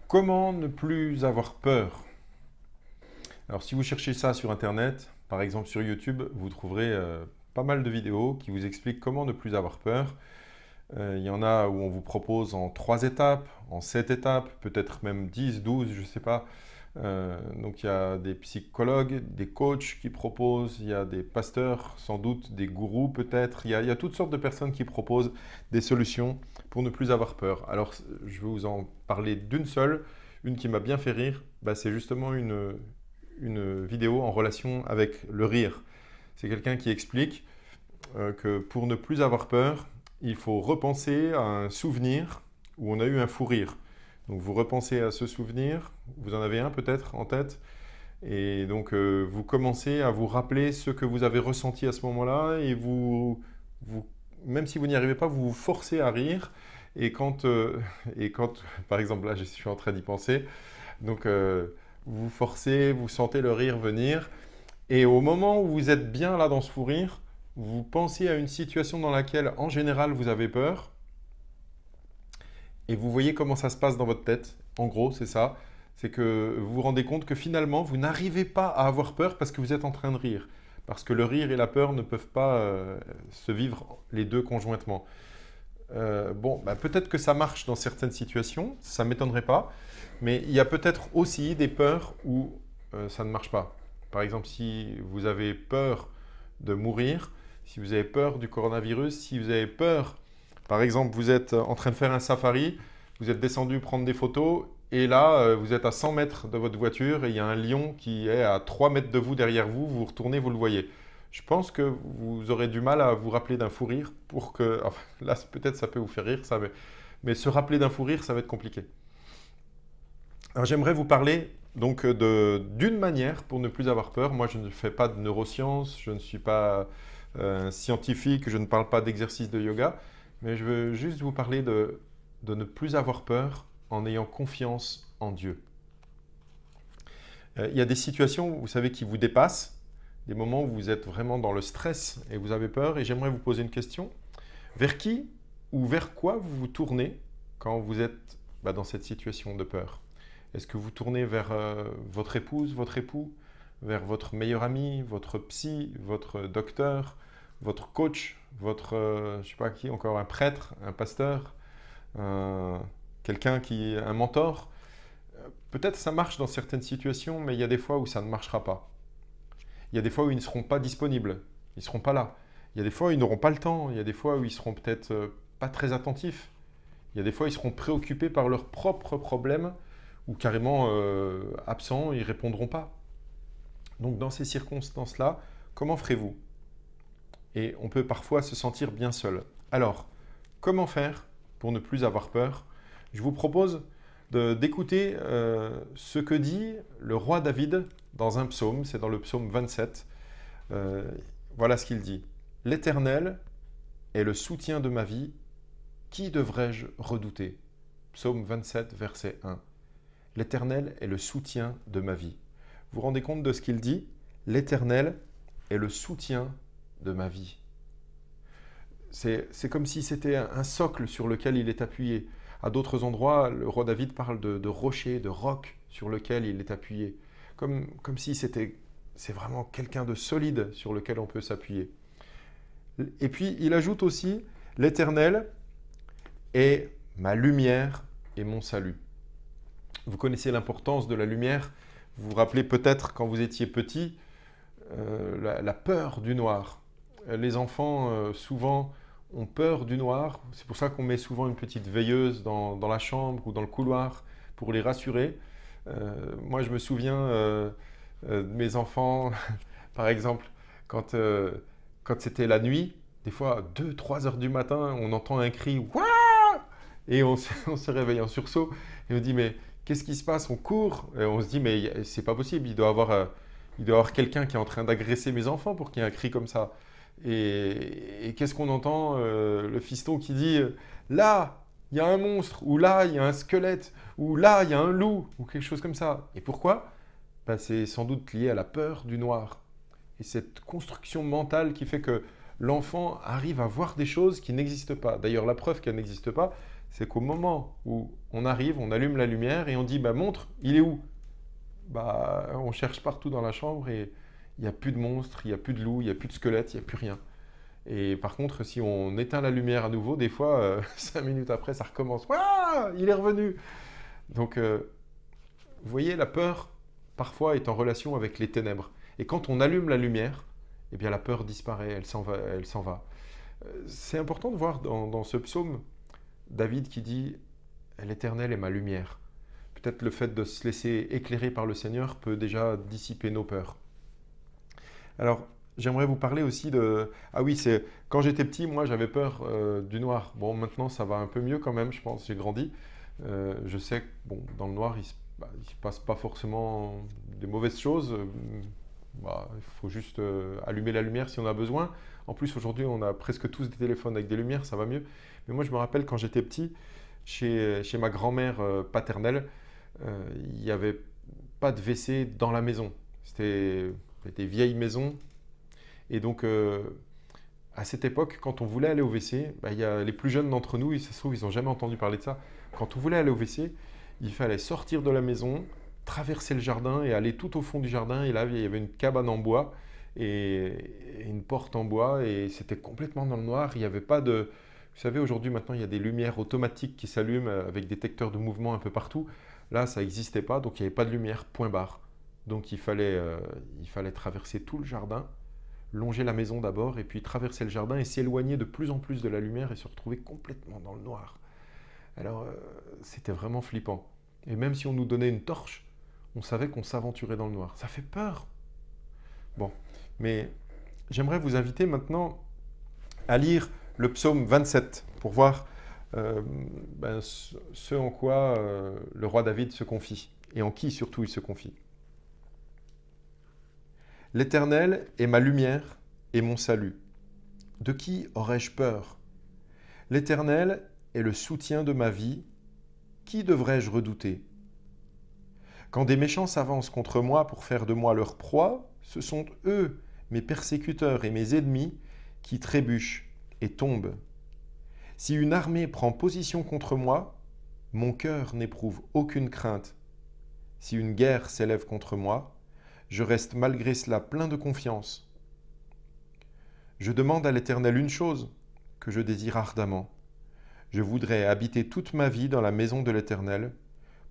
Comment ne plus avoir peur? Alors, si vous cherchez ça sur Internet, par exemple sur YouTube, vous trouverez pas mal de vidéos qui vous expliquent comment ne plus avoir peur. Il y en a où on vous propose en 3 étapes, en 7 étapes, peut-être même 10, 12, je ne sais pas. Donc il y a des psychologues, des coachs qui proposent, il y a des pasteurs, sans doute des gourous peut-être. Il y a toutes sortes de personnes qui proposent des solutions pour ne plus avoir peur. Alors je vais vous en parler d'une seule, une qui m'a bien fait rire. Bah, c'est justement une vidéo en relation avec le rire. C'est quelqu'un qui explique que pour ne plus avoir peur, il faut repenser à un souvenir où on a eu un fou rire. Donc vous repensez à ce souvenir, vous en avez un peut-être en tête, et donc vous commencez à vous rappeler ce que vous avez ressenti à ce moment-là, et même si vous n'y arrivez pas, vous vous forcez à rire, et quand par exemple là je suis en train d'y penser, donc vous vous forcez, vous sentez le rire venir, et au moment où vous êtes bien là dans ce fou rire, vous pensez à une situation dans laquelle en général vous avez peur, et vous voyez comment ça se passe dans votre tête. En gros, c'est ça. C'est que vous vous rendez compte que finalement, vous n'arrivez pas à avoir peur parce que vous êtes en train de rire. Parce que le rire et la peur ne peuvent pas se vivre les deux conjointement. Bon, bah, peut-être que ça marche dans certaines situations, ça ne m'étonnerait pas. Mais il y a peut-être aussi des peurs où ça ne marche pas. Par exemple, si vous avez peur de mourir, si vous avez peur du coronavirus, si vous avez peur. Par exemple, vous êtes en train de faire un safari, vous êtes descendu prendre des photos et là, vous êtes à 100 mètres de votre voiture et il y a un lion qui est à 3 mètres de vous derrière vous, vous retournez, vous le voyez. Je pense que vous aurez du mal à vous rappeler d'un fou rire pour que… Enfin, là, peut-être ça peut vous faire rire, ça, mais se rappeler d'un fou rire, ça va être compliqué. Alors j'aimerais vous parler donc d'une manière pour ne plus avoir peur. Moi, je ne fais pas de neurosciences, je ne suis pas scientifique, je ne parle pas d'exercice de yoga. Mais je veux juste vous parler de ne plus avoir peur en ayant confiance en Dieu. Il y a des situations, vous savez, qui vous dépassent, des moments où vous êtes vraiment dans le stress et vous avez peur. Et j'aimerais vous poser une question. Vers qui ou vers quoi vous vous tournez quand vous êtes dans cette situation de peur? Est-ce que vous tournez vers votre épouse, votre époux, vers votre meilleur ami, votre psy, votre docteur, votre coach, je sais pas qui, encore un prêtre, un pasteur, un mentor? Peut-être ça marche dans certaines situations, mais il y a des fois où ça ne marchera pas. Il y a des fois où ils ne seront pas disponibles, ils ne seront pas là. Il y a des fois où ils n'auront pas le temps, il y a des fois où ils seront peut-être pas très attentifs. Il y a des fois où ils seront préoccupés par leurs propres problèmes ou carrément absents, ils ne répondront pas. Donc dans ces circonstances-là, comment ferez-vous? Et on peut parfois se sentir bien seul. Alors, comment faire pour ne plus avoir peur? Je vous propose d'écouter ce que dit le roi David dans un psaume, c'est dans le psaume 27. Voilà ce qu'il dit. « L'Éternel est le soutien de ma vie, qui devrais-je redouter ?» Psaume 27, verset 1. « L'Éternel est le soutien de ma vie. » Vous vous rendez compte de ce qu'il dit? « L'Éternel est le soutien de ma vie. » C'est comme si c'était un socle sur lequel il est appuyé. À d'autres endroits, le roi David parle de rocher, de roc sur lequel il est appuyé. Comme si c'est vraiment quelqu'un de solide sur lequel on peut s'appuyer. Et puis, il ajoute aussi, « L'Éternel est ma lumière et mon salut. » Vous connaissez l'importance de la lumière. Vous vous rappelez peut-être quand vous étiez petit, la peur du noir. Les enfants, souvent, ont peur du noir. C'est pour ça qu'on met souvent une petite veilleuse dans la chambre ou dans le couloir pour les rassurer. Moi, je me souviens de mes enfants, par exemple, quand c'était la nuit, des fois à 2-3 heures du matin, on entend un cri « Wouah !» et on se réveille en sursaut et on dit « Mais qu'est-ce qui se passe ?» On court et on se dit « Mais c'est pas possible, il doit y avoir quelqu'un qui est en train d'agresser mes enfants pour qu'il y ait un cri comme ça. » Et qu'est-ce qu'on entend? Le fiston qui dit « Là, il y a un monstre » ou « Là, il y a un squelette » ou « Là, il y a un loup » ou quelque chose comme ça. Et pourquoi? C'est sans doute lié à la peur du noir. Et cette construction mentale qui fait que l'enfant arrive à voir des choses qui n'existent pas. D'ailleurs, la preuve qu'elles n'existent pas, C'est qu'au moment où on arrive, on allume la lumière et on dit, bah, montre, il est où? Bah, on cherche partout dans la chambre et il n'y a plus de monstres, il n'y a plus de loups, il n'y a plus de squelettes, il n'y a plus rien. Et par contre, si on éteint la lumière à nouveau, des fois, 5 minutes après, ça recommence. Waouh, il est revenu. Donc, vous voyez, la peur, parfois, est en relation avec les ténèbres. Et quand on allume la lumière, eh bien, la peur disparaît, elle s'en va, elle s'en va. C'est important de voir dans ce psaume, David qui dit, l'Éternel est ma lumière. Peut-être le fait de se laisser éclairer par le Seigneur peut déjà dissiper nos peurs. Alors, j'aimerais vous parler aussi de... Ah oui, c'est quand j'étais petit, moi j'avais peur du noir. Bon, maintenant ça va un peu mieux quand même, je pense, j'ai grandi. Je sais que bon, dans le noir, il se passe pas forcément des mauvaises choses. Bah, il faut juste allumer la lumière si on a besoin. En plus, aujourd'hui, on a presque tous des téléphones avec des lumières, ça va mieux. Mais moi, je me rappelle quand j'étais petit, chez ma grand-mère paternelle, il n'y avait pas de WC dans la maison. C'était des vieilles maisons. Et donc, à cette époque, quand on voulait aller au WC, bah, il y a les plus jeunes d'entre nous, ça se trouve, ils n'ont jamais entendu parler de ça. Quand on voulait aller au WC, il fallait sortir de la maison, traverser le jardin et aller tout au fond du jardin. Et là, il y avait une cabane en bois et une porte en bois. Et c'était complètement dans le noir. Il n'y avait pas de... Vous savez, aujourd'hui, maintenant, il y a des lumières automatiques qui s'allument avec détecteurs de mouvement un peu partout. Là, ça n'existait pas, donc il n'y avait pas de lumière, point barre. Donc il fallait traverser tout le jardin, longer la maison d'abord, et puis traverser le jardin et s'éloigner de plus en plus de la lumière et se retrouver complètement dans le noir. Alors c'était vraiment flippant. Et même si on nous donnait une torche, on savait qu'on s'aventurait dans le noir. Ça fait peur. Bon, mais j'aimerais vous inviter maintenant à lire le psaume 27 pour voir ce en quoi le roi David se confie et en qui surtout il se confie. L'Éternel est ma lumière et mon salut. De qui aurais-je peur? L'Éternel est le soutien de ma vie. Qui devrais-je redouter? Quand des méchants s'avancent contre moi pour faire de moi leur proie, ce sont eux, mes persécuteurs et mes ennemis, qui trébuchent et tombent. Si une armée prend position contre moi, mon cœur n'éprouve aucune crainte. Si une guerre s'élève contre moi, je reste malgré cela plein de confiance. Je demande à l'Éternel une chose que je désire ardemment. Je voudrais habiter toute ma vie dans la maison de l'Éternel,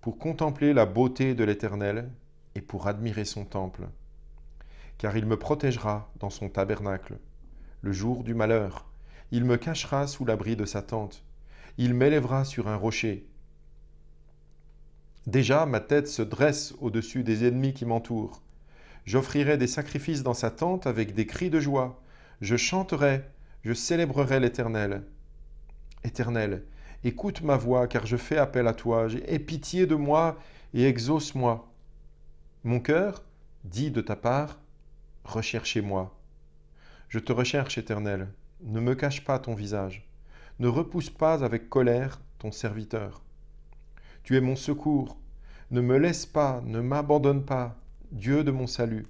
pour contempler la beauté de l'Éternel et pour admirer son temple. Car il me protégera dans son tabernacle. Le jour du malheur, il me cachera sous l'abri de sa tente. Il m'élèvera sur un rocher. Déjà, ma tête se dresse au-dessus des ennemis qui m'entourent. J'offrirai des sacrifices dans sa tente avec des cris de joie. Je chanterai, je célébrerai l'Éternel. Éternel, écoute ma voix, car je fais appel à toi. Aie pitié de moi et exauce-moi. Mon cœur dit de ta part, recherchez-moi. Je te recherche, Éternel. Ne me cache pas ton visage. Ne repousse pas avec colère ton serviteur. Tu es mon secours. Ne me laisse pas, ne m'abandonne pas, Dieu de mon salut.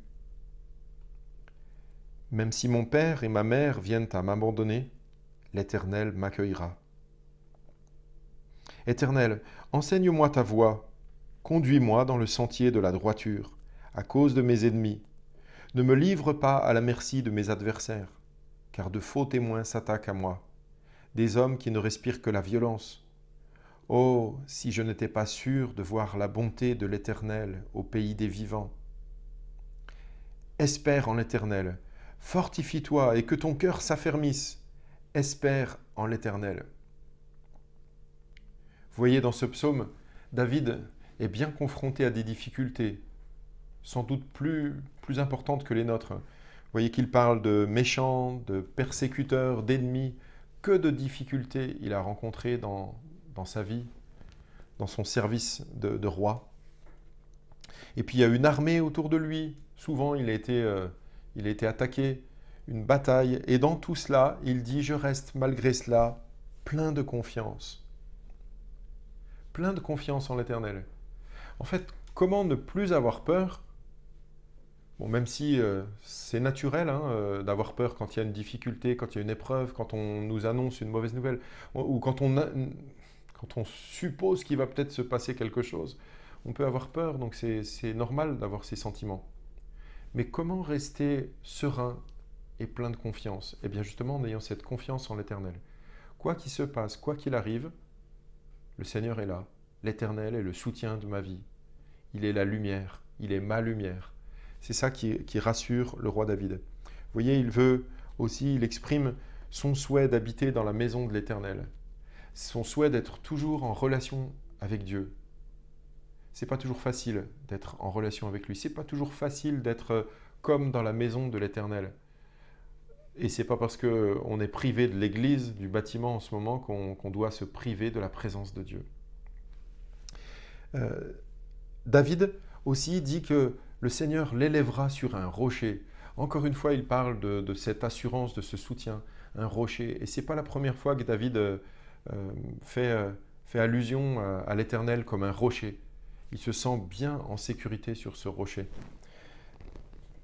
Même si mon père et ma mère viennent à m'abandonner, l'Éternel m'accueillera. Éternel, enseigne-moi ta voie, conduis-moi dans le sentier de la droiture, à cause de mes ennemis. Ne me livre pas à la merci de mes adversaires, car de faux témoins s'attaquent à moi, des hommes qui ne respirent que la violence. Oh, si je n'étais pas sûr de voir la bonté de l'Éternel au pays des vivants. Espère en l'Éternel, fortifie-toi et que ton cœur s'affermisse. Espère en l'Éternel. Vous voyez, dans ce psaume, David est bien confronté à des difficultés, sans doute plus importantes que les nôtres. Vous voyez qu'il parle de méchants, de persécuteurs, d'ennemis. Que de difficultés il a rencontrées dans sa vie, dans son service de roi. Et puis il y a une armée autour de lui. Souvent il a été attaqué, une bataille. Et dans tout cela, il dit, je reste malgré cela plein de confiance. Plein de confiance en l'Éternel. En fait, comment ne plus avoir peur? Bon, même si c'est naturel d'avoir peur quand il y a une difficulté, quand il y a une épreuve, quand on nous annonce une mauvaise nouvelle, ou quand quand on suppose qu'il va peut-être se passer quelque chose, on peut avoir peur, donc c'est normal d'avoir ces sentiments. Mais comment rester serein et plein de confiance? Eh bien justement en ayant cette confiance en l'Éternel. Quoi qu'il se passe, quoi qu'il arrive, le Seigneur est là. L'Éternel est le soutien de ma vie. Il est la lumière, il est ma lumière. C'est ça qui rassure le roi David. Vous voyez, il exprime son souhait d'habiter dans la maison de l'Éternel. Son souhait d'être toujours en relation avec Dieu. C'est pas toujours facile d'être en relation avec lui. C'est pas toujours facile d'être comme dans la maison de l'Éternel. Et c'est pas parce qu'on est privé de l'église, du bâtiment en ce moment, qu'on doit se priver de la présence de Dieu. David aussi dit que le Seigneur l'élèvera sur un rocher. Encore une fois, il parle de cette assurance, de ce soutien, un rocher. Et c'est pas la première fois que David fait allusion à l'Éternel comme un rocher. Il se sent bien en sécurité sur ce rocher.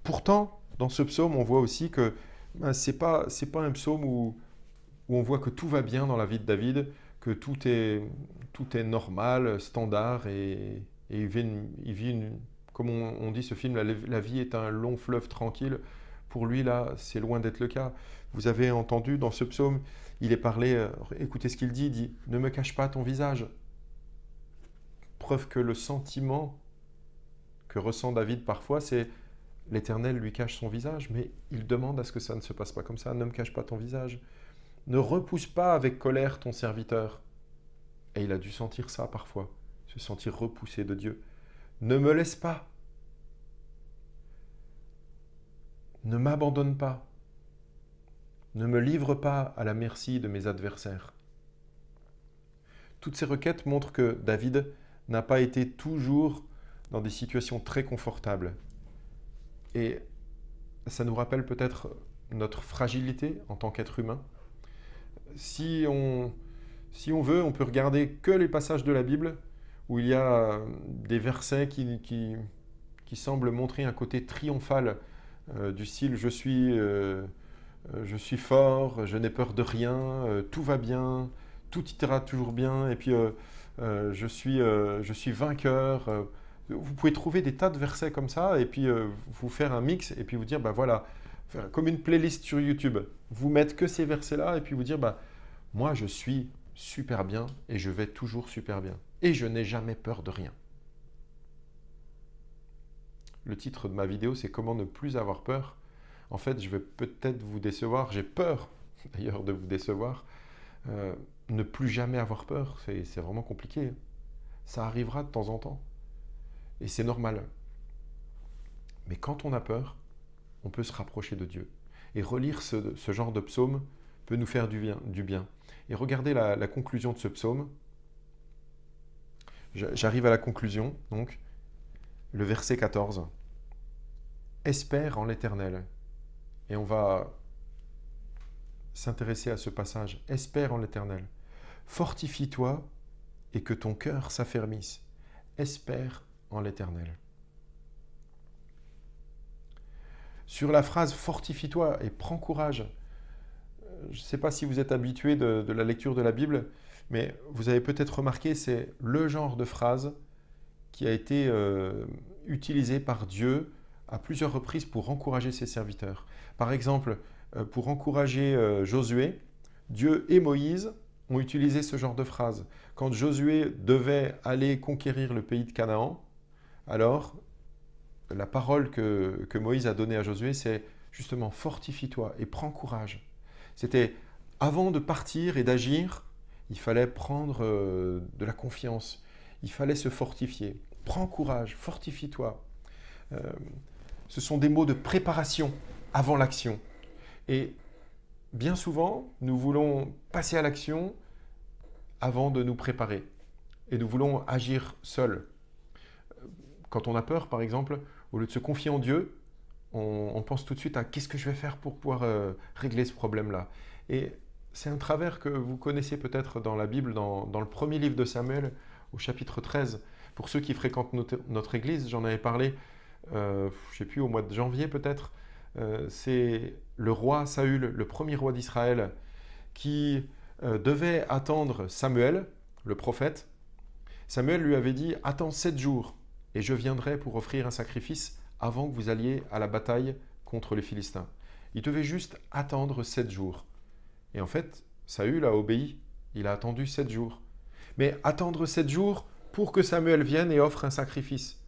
Pourtant, dans ce psaume, on voit aussi que c'est pas un psaume où on voit que tout va bien dans la vie de David, que tout est normal, standard, et il vit comme on dit ce film, la vie est un long fleuve tranquille. Pour lui, là, c'est loin d'être le cas. Vous avez entendu dans ce psaume, il est parlé, écoutez ce qu'il dit, ne me cache pas ton visage. Preuve que le sentiment que ressent David parfois, c'est l'Éternel lui cache son visage, mais il demande à ce que ça ne se passe pas comme ça. Ne me cache pas ton visage. Ne repousse pas avec colère ton serviteur. Et il a dû sentir ça parfois, se sentir repoussé de Dieu. Ne me laisse pas. Ne m'abandonne pas. Ne me livre pas à la merci de mes adversaires. Toutes ces requêtes montrent que David n'a pas été toujours dans des situations très confortables. Et ça nous rappelle peut-être notre fragilité en tant qu'être humain. Si on veut, on peut regarder que les passages de la Bible où il y a des versets qui semblent montrer un côté triomphal du style je suis fort, je n'ai peur de rien, tout va bien, tout ira toujours bien, et puis je suis vainqueur. Vous pouvez trouver des tas de versets comme ça, et puis vous faire un mix, et puis vous dire, bah voilà, faire comme une playlist sur YouTube. Vous mettre que ces versets-là, et puis vous dire, bah moi je suis super bien, et je vais toujours super bien. Et je n'ai jamais peur de rien. Le titre de ma vidéo, c'est « Comment ne plus avoir peur ». En fait, je vais peut-être vous décevoir, j'ai peur d'ailleurs de vous décevoir. Ne plus jamais avoir peur, c'est vraiment compliqué. Ça arrivera de temps en temps. Et c'est normal. Mais quand on a peur, on peut se rapprocher de Dieu. Et relire ce genre de psaume peut nous faire du bien. Et regardez la conclusion de ce psaume. J'arrive à la conclusion, donc, le verset 14. « Espère en l'Éternel ». Et on va s'intéresser à ce passage. « Espère en l'Éternel. Fortifie-toi et que ton cœur s'affermisse. Espère en l'Éternel. » Sur la phrase « fortifie-toi et prends courage », je ne sais pas si vous êtes habitué de la lecture de la Bible, mais vous avez peut-être remarqué, c'est le genre de phrase qui a été utilisé par Dieu à plusieurs reprises pour encourager ses serviteurs. Par exemple, pour encourager Josué, Dieu et Moïse ont utilisé ce genre de phrase. Quand Josué devait aller conquérir le pays de Canaan, alors la parole que Moïse a donnée à Josué, c'est justement « fortifie-toi et prends courage ». C'était avant de partir et d'agir, il fallait prendre de la confiance, il fallait se fortifier. Prends courage, fortifie-toi. Ce sont des mots de préparation avant l'action. Et bien souvent, nous voulons passer à l'action avant de nous préparer. Et nous voulons agir seuls. Quand on a peur, par exemple, au lieu de se confier en Dieu, on pense tout de suite à qu'est-ce que je vais faire pour pouvoir régler ce problème-là. Et c'est un travers que vous connaissez peut-être dans la Bible, dans le premier livre de Samuel, au chapitre 13. Pour ceux qui fréquentent notre église, j'en avais parlé, je ne sais plus, au mois de janvier peut-être. C'est le roi Saül, le premier roi d'Israël, qui devait attendre Samuel le prophète, Samuel lui avait dit « Attends 7 jours et je viendrai pour offrir un sacrifice avant que vous alliez à la bataille contre les Philistins. » Il devait juste attendre 7 jours. Et en fait, Saül a obéi. Il a attendu 7 jours. Mais attendre 7 jours pour que Samuel vienne et offre un sacrifice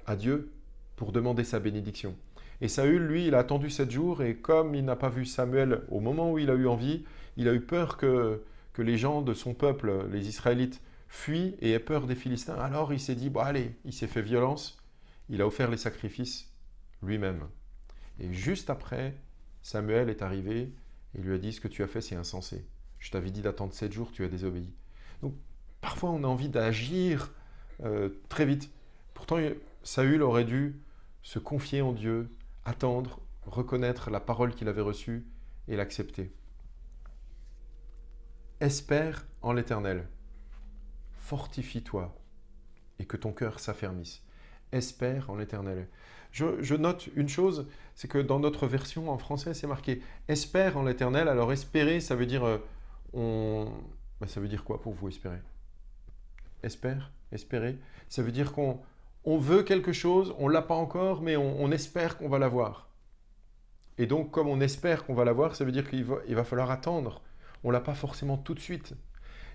à Dieu pour demander sa bénédiction. Et Saül, lui, il a attendu 7 jours et comme il n'a pas vu Samuel au moment où il a eu envie, il a eu peur que les gens de son peuple, les Israélites, fuient et aient peur des Philistins. Alors il s'est dit, bon allez, il s'est fait violence, il a offert les sacrifices lui-même. Et juste après, Samuel est arrivé et lui a dit, ce que tu as fait, c'est insensé. Je t'avais dit d'attendre 7 jours, tu as désobéi. Donc parfois on a envie d'agir très vite. Pourtant, Saül aurait dû se confier en Dieu, attendre, reconnaître la parole qu'il avait reçue et l'accepter. Espère en l'Éternel. Fortifie-toi et que ton cœur s'affermisse. Espère en l'Éternel. Je note une chose, c'est que dans notre version en français, c'est marqué « Espère en l'Éternel ». Alors espérer, ça veut dire ça veut dire quoi pour vous, espérer? Espérer. Ça veut dire qu'on veut quelque chose, on ne l'a pas encore, mais on espère qu'on va l'avoir. Et donc, comme on espère qu'on va l'avoir, ça veut dire qu'il va falloir attendre. On ne l'a pas forcément tout de suite.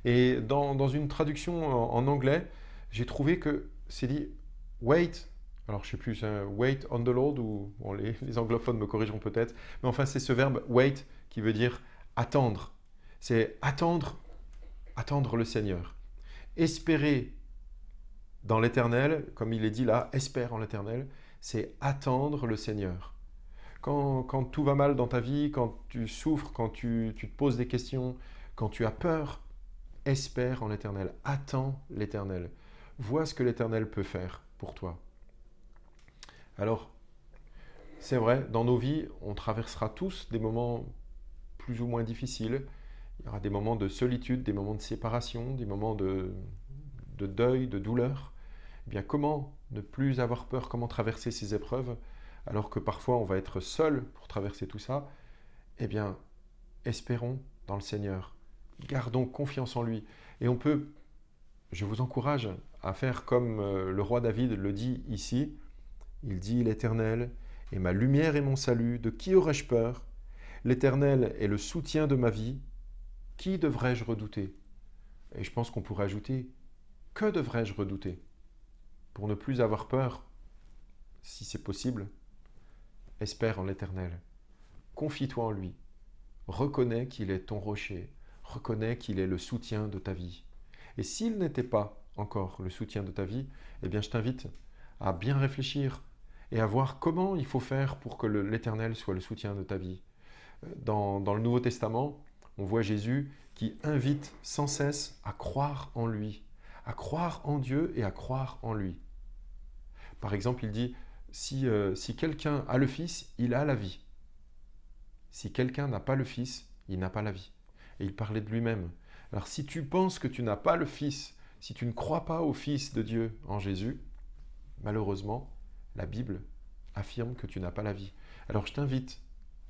Et dans une traduction en anglais, j'ai trouvé que c'est dit « wait ». Alors, je ne sais plus, c'est « wait on the Lord » ou bon, les anglophones me corrigeront peut-être. Mais enfin, c'est ce verbe « wait » qui veut dire « attendre ». C'est attendre le Seigneur. Espérer dans l'Éternel, comme il est dit là, espère en l'Éternel, c'est attendre le Seigneur. Quand tout va mal dans ta vie, quand tu souffres, quand tu te poses des questions, quand tu as peur, espère en l'Éternel, attends l'Éternel. Vois ce que l'Éternel peut faire pour toi. Alors, c'est vrai, dans nos vies, on traversera tous des moments plus ou moins difficiles. Il y aura des moments de solitude, des moments de séparation, des moments de deuil, de douleur. Eh bien, comment ne plus avoir peur, comment traverser ces épreuves, alors que parfois on va être seul pour traverser tout ça? Eh bien, espérons dans le Seigneur. Gardons confiance en lui. Et je vous encourage à faire comme le roi David le dit ici. Il dit « L'Éternel est ma lumière et mon salut, de qui aurais-je peur? L'Éternel est le soutien de ma vie, qui devrais-je redouter ?» Et je pense qu'on pourrait ajouter « Que devrais-je redouter ?» Pour ne plus avoir peur, si c'est possible, espère en l'Éternel. Confie-toi en lui. Reconnais qu'il est ton rocher. Reconnais qu'il est le soutien de ta vie. Et s'il n'était pas encore le soutien de ta vie, eh bien je t'invite à bien réfléchir et à voir comment il faut faire pour que l'Éternel soit le soutien de ta vie. Dans le Nouveau Testament, on voit Jésus qui invite sans cesse à croire en lui, à croire en Dieu et à croire en lui. Par exemple, il dit, si quelqu'un a le Fils, il a la vie. Si quelqu'un n'a pas le Fils, il n'a pas la vie. Et il parlait de lui-même. Alors si tu penses que tu n'as pas le Fils, si tu ne crois pas au Fils de Dieu en Jésus, malheureusement, la Bible affirme que tu n'as pas la vie. Alors je t'invite,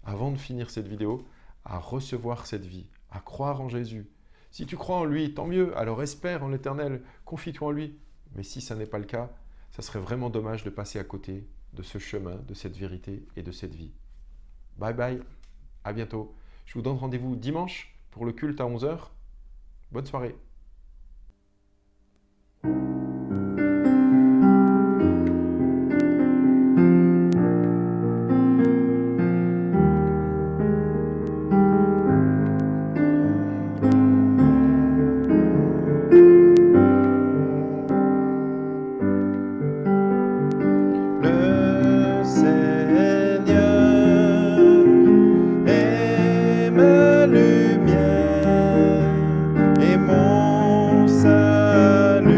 avant de finir cette vidéo, à recevoir cette vie, à croire en Jésus. Si tu crois en lui, tant mieux, alors espère en l'Éternel, confie-toi en lui. Mais si ça n'est pas le cas, ça serait vraiment dommage de passer à côté de ce chemin, de cette vérité et de cette vie. Bye bye, à bientôt. Je vous donne rendez-vous dimanche pour le culte à 11 h. Bonne soirée. Lumière et mon salut.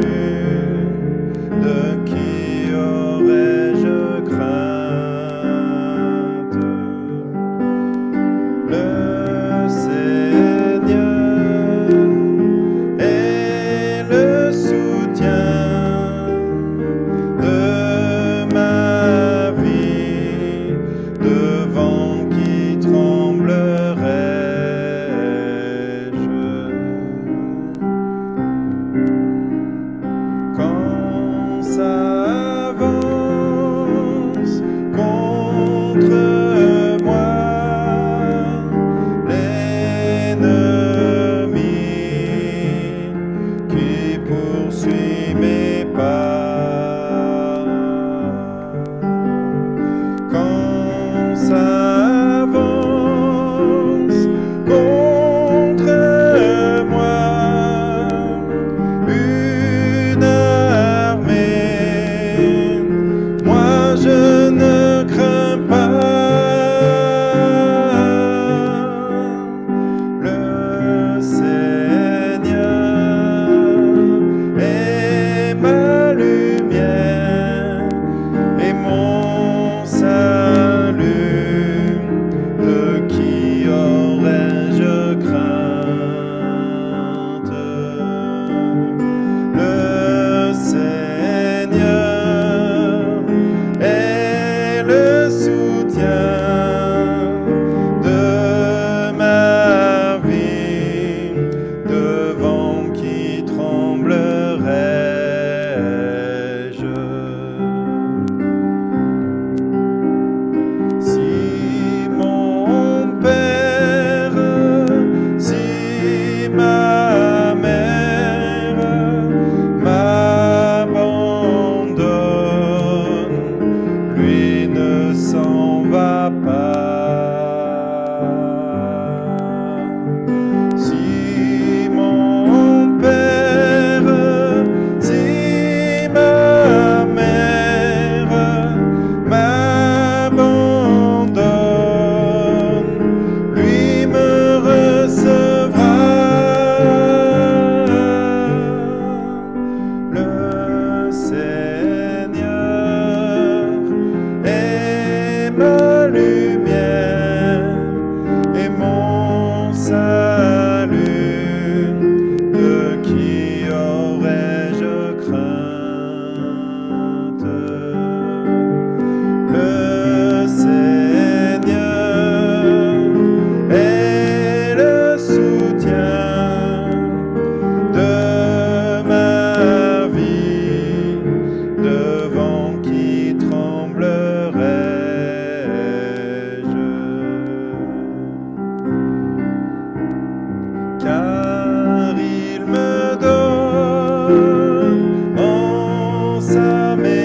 sommeil.